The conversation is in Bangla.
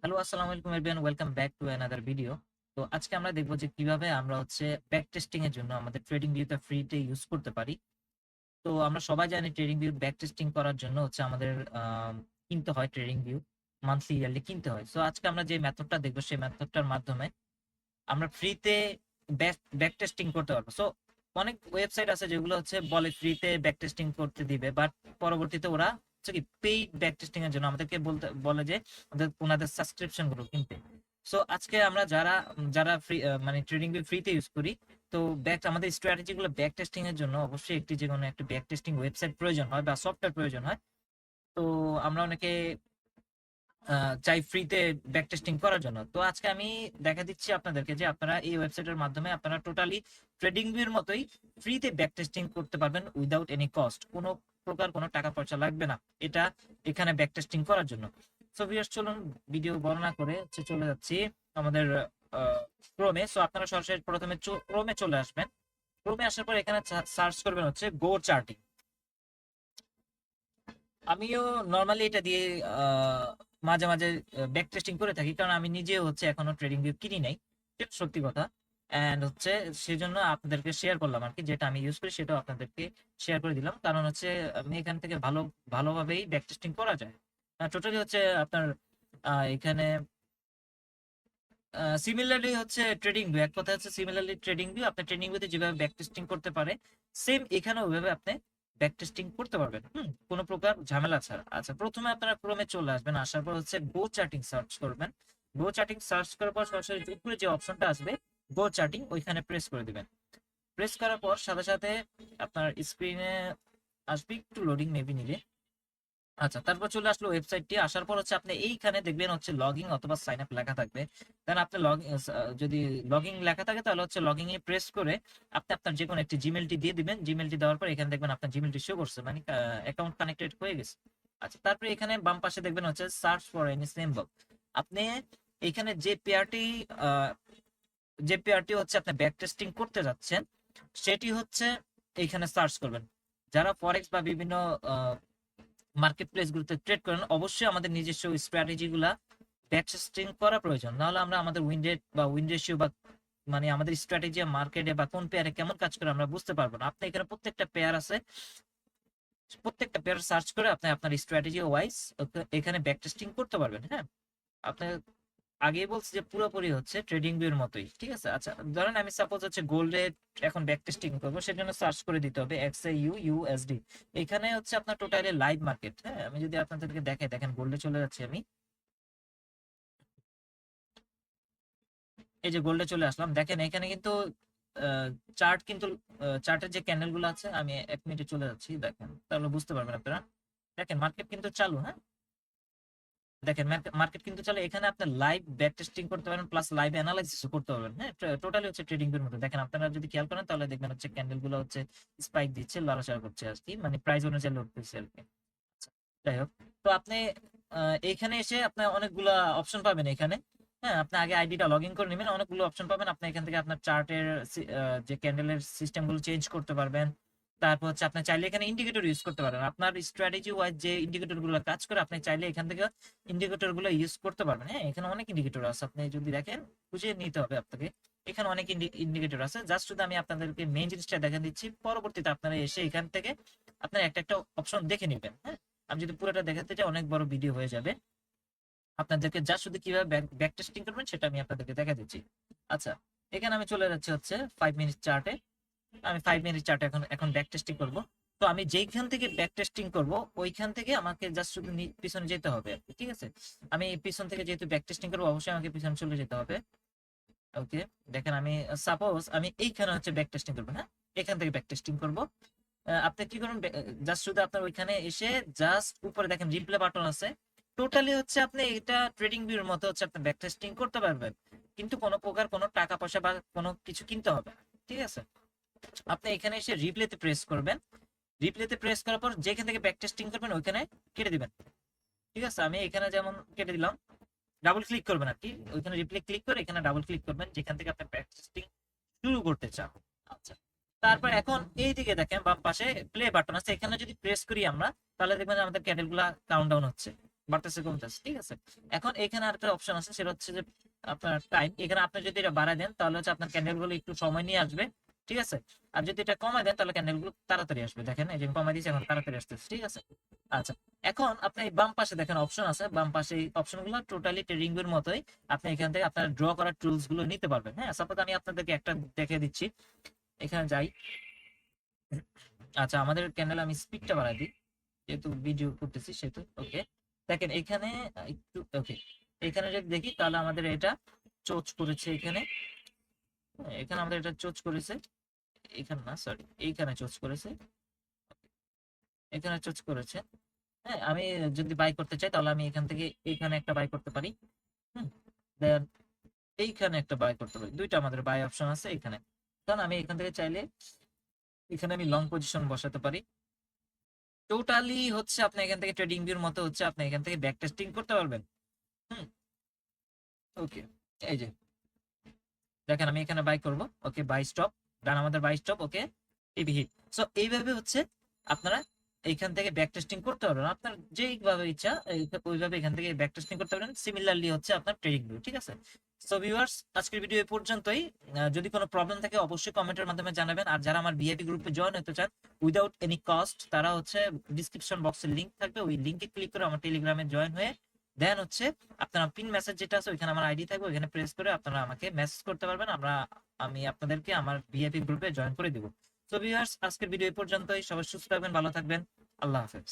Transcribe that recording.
হ্যালো, আসসালামু আলাইকুম everyone, welcome back to another video. তো আজকে আমরা দেখবো যে কিভাবে আমরা ব্যাক টেস্টিং এর জন্য আমাদের ট্রেডিং ভিউটা ফ্রিতে ইউজ করতে পারি। তো আমরা সবাই জানি ট্রেডিং ভিউ ব্যাক টেস্টিং করার জন্য আমাদের কিনতে হয় ট্রেডিং ভিউ, মান্থলি ইয়ারলি কিনতে হয়। সো আজকে আমরা যে মেথডটা দেখবো সেই মেথডটার মাধ্যমে আমরা ফ্রিতে ব্যাক টেস্টিং করতে পারবো। সো অনেক ওয়েবসাইট আছে যেগুলো বলে ফ্রিতে ব্যাক টেস্টিং করতে দিবে, বাট পরবর্তীতে ওরা কি পেইড ব্যাক টেস্টিং এর জন্য আমাদেরকে বলতে বলে যে ওনাদের সাবস্ক্রিপশন গুলো কিনতে। সো আজকে আমরা যারা যারা ফ্রি মানে ট্রেডিং ভিউ ফ্রিতে ইউজ করি, তো আমাদের স্ট্র্যাটেজি গুলো ব্যাক টেস্টিং এর জন্য অবশ্যই যে কোনো একটা ব্যাক টেস্টিং ওয়েবসাইট প্রয়োজন হয় বা সফটওয়্যার প্রয়োজন হয়। তো আমরা অনেকে চাই ফ্রিতে ব্যাক টেস্টিং করার জন্য। তো আজকে আমি দেখা দিচ্ছি আপনাদেরকে যে আপনারা এই ওয়েবসাইটের মাধ্যমে আপনারা টোটালি ট্রেডিং ভিউর মতোই ফ্রিতে ব্যাক টেস্টিং করতে পারবেন উইদাউট এনি কস্ট। কোনো প্রকার কোনো টাকা পয়সা লাগবে না এটা এখানে ব্যাক টেস্টিং করার জন্য। সো ভিউয়ার্স, চলুন ভিডিও বর্ণনা করে চলে যাচ্ছি আমাদের ক্রোমে। সো আপনারা সরাসরি প্রথমে ক্রোমে চলে আসবেন। ক্রোমে আসার পর এখানে সার্চ করবেন গো চার্টিং। আমিও নর্মালি এটা দিয়ে আহ, মাঝে মাঝে ব্যাক টেস্টিং করে থাকি, কারণ আমি নিজে এখনো ট্রেডিং ভিউ কিনি নাই, এটা সত্যি কথা। এন্ড সেজন্য আপনাদেরকে শেয়ার করলাম আর কি, যেটা আমি ইউজ করি সেটাও আপনাদেরকে শেয়ার করে দিলাম, কারণ আমি এখান থেকে ভালোভাবেই ব্যাক টেস্টিং করা যায়। টোটালি আপনার এখানে সিমিলারলি ট্রেডিং ভিউ, এক কথা সিমিলারলি ট্রেডিং ভিউ আপনি ট্রেডিং ভিউতে যেভাবে ব্যাক টেস্টিং করতে পারে, সেম এখানে ওইভাবে আপনি ব্যাক টেস্টিং করতে পারবেন, কোনো প্রকার ঝামেলা ছাড়া। আচ্ছা, প্রথমে আপনারা ক্রোমে চলে আসবেন, আসার পর গো চার্টিং সার্চ করবেন। গো চার্টিং সার্চ করার পর সরাসরি উপরে যে অপশনটা আসবে গো চার্টিং, ওইখানে প্রেস করে দিবেন। প্রেস করার পর সাথে সাথে আপনার স্ক্রিনে আসবে, একটু লোডিং মেবি নিবে। আচ্ছা, তারপর চলে আসলো ওয়েবসাইটটি। আসার পর আপনি এইখানে দেখবেন লগ ইন অথবা সাইন আপ লেখা থাকবে। দেন আপনি যদি লগ ইন লেখা থাকে তাহলে লগ ইন এ প্রেস করে আপনি আপনার যে কোনো একটি জিমেলটি দিয়ে দিবেন। জিমেলটি দেওয়ার পর এখানে দেখবেন আপনার জিমেলটি শো করছে, মানে অ্যাকাউন্ট কানেক্টেড হয়ে গেছে। আচ্ছা, তারপরে এখানে বাম পাশে দেখবেন সার্চ ফর এনি সিম্বল। আপনি এখানে যে পেয়ারটি আপনি ব্যাক টেস্টিং করতে যাচ্ছেন সেটি এইখানে সার্চ করবেন। যারা ফরেক্স বা বিভিন্ন মার্কেট প্লেস গুলোতে ট্রেড করেন, অবশ্যই আমাদের নিজস্ব স্ট্র্যাটেজি গুলা ব্যাক টেস্টিং করা প্রয়োজন, নাহলে আমরা আমাদের উইন রেট বা উইন রেশিও বা মানে আমাদের স্ট্র্যাটেজি মার্কেটে বা কোন পেয়ারে কেমন কাজ করে আমরা বুঝতে পারবো না। আপনি এখানে প্রত্যেকটা পেয়ার সার্চ করে আপনি আপনার স্ট্র্যাটেজি ওয়াইজ এখানে ব্যাক টেস্টিং করতে পারবেন। হ্যাঁ, আপনি আগেই বলছি যে পুরোপুরি ট্রেডিং ভিউর মতোই, ঠিক আছে। আচ্ছা, ধরেন আমি সাপোজ গোল্ডে এখন ব্যাক টেস্টিং করবো, সেজন্য সার্চ করে দিতে হবে XAUUSD। এখানে আপনার টোটালি লাইভ মার্কেট। হ্যাঁ, আমি যদি আপনাদেরকে দেখাই, দেখেন গোল্ডে চলে যাচ্ছি আমি। এই যে গোল্ডে চলে আসলাম, দেখেন এখানে কিন্তু চার্ট কিন্তু চার্টের যে ক্যান্ডেল গুলো আছে, আমি 1 মিনিটে চলে যাচ্ছি, দেখেন তাহলে বুঝতে পারবেন আপনারা। দেখেন মার্কেট কিন্তু চালু। হ্যাঁ, দেখেন মার্কেট কিন্তু চলে। এখানে আপনি লাইভ ব্যাক টেস্টিং করতে পারেন, প্লাস লাইভ অ্যানালাইসিসও করতে পারবেন। হ্যাঁ, টোটালি ট্রেডিং এর মতো। দেখেন আপনারা যদি খেয়াল করেন তাহলে দেখবেন ক্যান্ডেল গুলো স্পাইক দিচ্ছে, লড়াচড়া করছে আর কি, মানে প্রাইস অনুযায়ী লড়তেছে আর কি। আচ্ছা, যাই হোক। তো আপনি এইখানে এসে আপনি অনেকগুলা অপশন পাবেন এখানে। হ্যাঁ, আপনি আগে আইডিটা লগ ইন করে নেবেন, অনেকগুলো অপশন পাবেন। আপনি এখান থেকে আপনার চার্টের যে ক্যান্ডেলের সিস্টেম গুলো চেঞ্জ করতে পারবেন। তারপর আপনি চাইলে এখানে ইন্ডিকেটর ইউজ করতে পারেন, আপনার স্ট্র্যাটেজি ওয়াইজ যে ইন্ডিকেটর গুলো কাজ করে আপনি চাইলে এখান থেকে ইন্ডিকেটর গুলো ইউজ করতে পারবেন। হ্যাঁ, এখানে অনেক ইন্ডিকেটর আছে, আপনি যদি দেখেন খুঁজে নিতে হবে আপনাকে। এখানে অনেক ইন্ডিকেটর আছে, জাস্ট শুধু আমি আপনাদেরকে মেইন জিনিসটা দেখা দিচ্ছি। পরবর্তীতে আপনারা এসে এখান থেকে আপনার একটা একটা অপশন দেখে নেবেন। হ্যাঁ, আমি যদি পুরোটা দেখাতে চাই অনেক বড় ভিডিও হয়ে যাবে। আপনাদেরকে জাস্ট শুধু কিভাবে ব্যাক টেস্টিং করবেন সেটা আমি আপনাদেরকে দেখা দিচ্ছি। আচ্ছা, এখানে আমি চলে যাচ্ছি 5 মিনিট চার্টে। আমি 5 মিনিট চার্টে এখন এখন ব্যাক টেস্টিং করবো। তো আমি যেইখান থেকে ব্যাক টেস্টিং করব ওইখান থেকে আমাকে জাস্ট শুধু পিছনে যেতে হবে আর কি, ঠিক আছে। আমি পিছন থেকে যেহেতু ব্যাক টেস্টিং করবো, অবশ্যই আমাকে পিছনে চলে যেতে হবে। ওকে, দেখেন আমি সাপোজ আমি এইখানে ব্যাক টেস্টিং করবো। হ্যাঁ, এখান থেকে ব্যাক টেস্টিং করবো। আপনি কি করুন, জাস্ট শুধু আপনার ওইখানে এসে জাস্ট উপরে দেখেন রিপ্লে বাটন আছে। টোটালি আপনি এটা ট্রেডিং ভিউর মতো আপনি ব্যাক টেস্টিং করতে পারবেন, কিন্তু কোনো প্রকার কোনো টাকা পয়সা বা কোনো কিছু কিনতে হবে না, ঠিক আছে। আপনি এখানে এসে রিপ্লেতে প্রেস করবেন। রিপ্লেতে প্রেস করার পর যেখান থেকে ব্যাক টেস্টিং করবেন ওইখানে কেটে দিবেন, ঠিক আছে। আমি এখানে যেমন কেটে দিলাম, ডাবল ক্লিক করবেন আর কি, ওইখানে রিপ্লে ক্লিক করে এখানে ডাবল ক্লিক করবেন যেখান থেকে আপনি ব্যাক টেস্টিং শুরু করতে চান। আচ্ছা, তারপর এখন এই দিকে দেখেন বাম পাশে প্লে বাটন আছে, এখানে যদি প্রেস করি আমরা তাহলে দেখবেন আমাদের ক্যান্ডেল গুলা কাউন্টডাউন হচ্ছে। বাড়তেছে কমতেছে, ঠিক আছে। এখন এখানে আরেকটা অপশন আছে, সেটা হচ্ছে যে আপনার টাইম। এখানে আপনি যদি এটা বাড়ায় দেন তাহলে হচ্ছে আপনার ক্যান্ডেল গুলো একটু সময় নিয়ে আসবে, ঠিক আছে। আর যদি এটা কমায় দেন তাহলে ক্যান্ডেল গুলো তাড়াতাড়ি আসবে। দেখেন এই যে কমাই দিয়েছে, এখন তাড়াতাড়ি আসতেছে, ঠিক আছে। আচ্ছা, এখন আপনি এই বাম পাশে দেখেন অপশন আছে, বাম পাশে এই অপশন গুলো টোটালি ট্রেডিং এর মতোই। আপনি এখান থেকে আপনার ড্র করার টুলস গুলো নিতে পারবেন। হ্যাঁ, সাপোজ আমি আপনাদেরকে একটা দেখে দিচ্ছি, এখানে যাই। আচ্ছা, আমাদের ক্যান্ডেল আমি স্পিডটা বাড়াই দিই, যেহেতু ভিডিও করতেছি সেহেতু। ওকে, দেখেন এখানে একটু ওকে, এখানে যদি দেখি তাহলে আমাদের এটা চোচ করেছে এখানে। হ্যাঁ, এখানে আমাদের এটা চোচ করেছে, এখানে না সরি, এইখানে চোচ করেছে, এখানে চোচ করেছে। হ্যাঁ, আমি যদি বাই করতে চাই তাহলে আমি এখান থেকে এইখানে একটা বাই করতে পারি। হুম, দেন এইখানে একটা বাই করতে পারি, দুইটা আমাদের বাই অপশন আছে এখানে। কারণ আমি এখান থেকে চাইলে এখানে আমি লং পজিশন বসাতে পারি। টোটালি হচ্ছে আপনি এখান থেকে ট্রেডিং ভিউর মতো হচ্ছে আপনি এখান থেকে ব্যাক টেস্টিং করতে পারবেন। হুম, ওকে, এই যে দেখেন আমি এখানে বাই করব। ওকে, বাই স্টপ, ডান, আমাদের buy stop. Okay, TP hit. So এইভাবে হচ্ছে আপনারা এইখান থেকে ব্যাক টেস্টিং করতে পারবেন আপনার যেইভাবে ইচ্ছা, ওইভাবে এখান থেকে ব্যাক টেস্টিং করতে পারবেন। সিমিলারলি হচ্ছে আপনার ট্রেডিং ভিউ, ঠিক আছে। সো ভিউয়ার্স, আজকের ভিডিও এই পর্যন্তই। যদি কোনো প্রবলেম থাকে অবশ্যই কমেন্টের মাধ্যমে জানাবেন। আর যারা আমার ভিআইপি গ্রুপে জয়েন হতে চান উইদাউট এনি কস্ট, তারা হচ্ছে ডিসক্রিপশন বক্সের লিংক থাকবে, ওই লিংকে ক্লিক করে আমার টেলিগ্রামে জয়েন হয়ে দেন হচ্ছে আপনারা পিন মেসেজ যেটা আছে ওইখানে আমার আইডি থাকবে, ওইখানে প্রেস করে আপনারা আমাকে মেসেজ করতে পারবেন। আমি আপনাদেরকে আমার ভিআইপি গ্রুপে জয়েন করে দিব। তো ভিউয়ার্স, আজকের ভিডিও এই পর্যন্তই। সবাই সুস্থ থাকবেন, ভালো থাকবেন। আল্লাহ হাফেজ।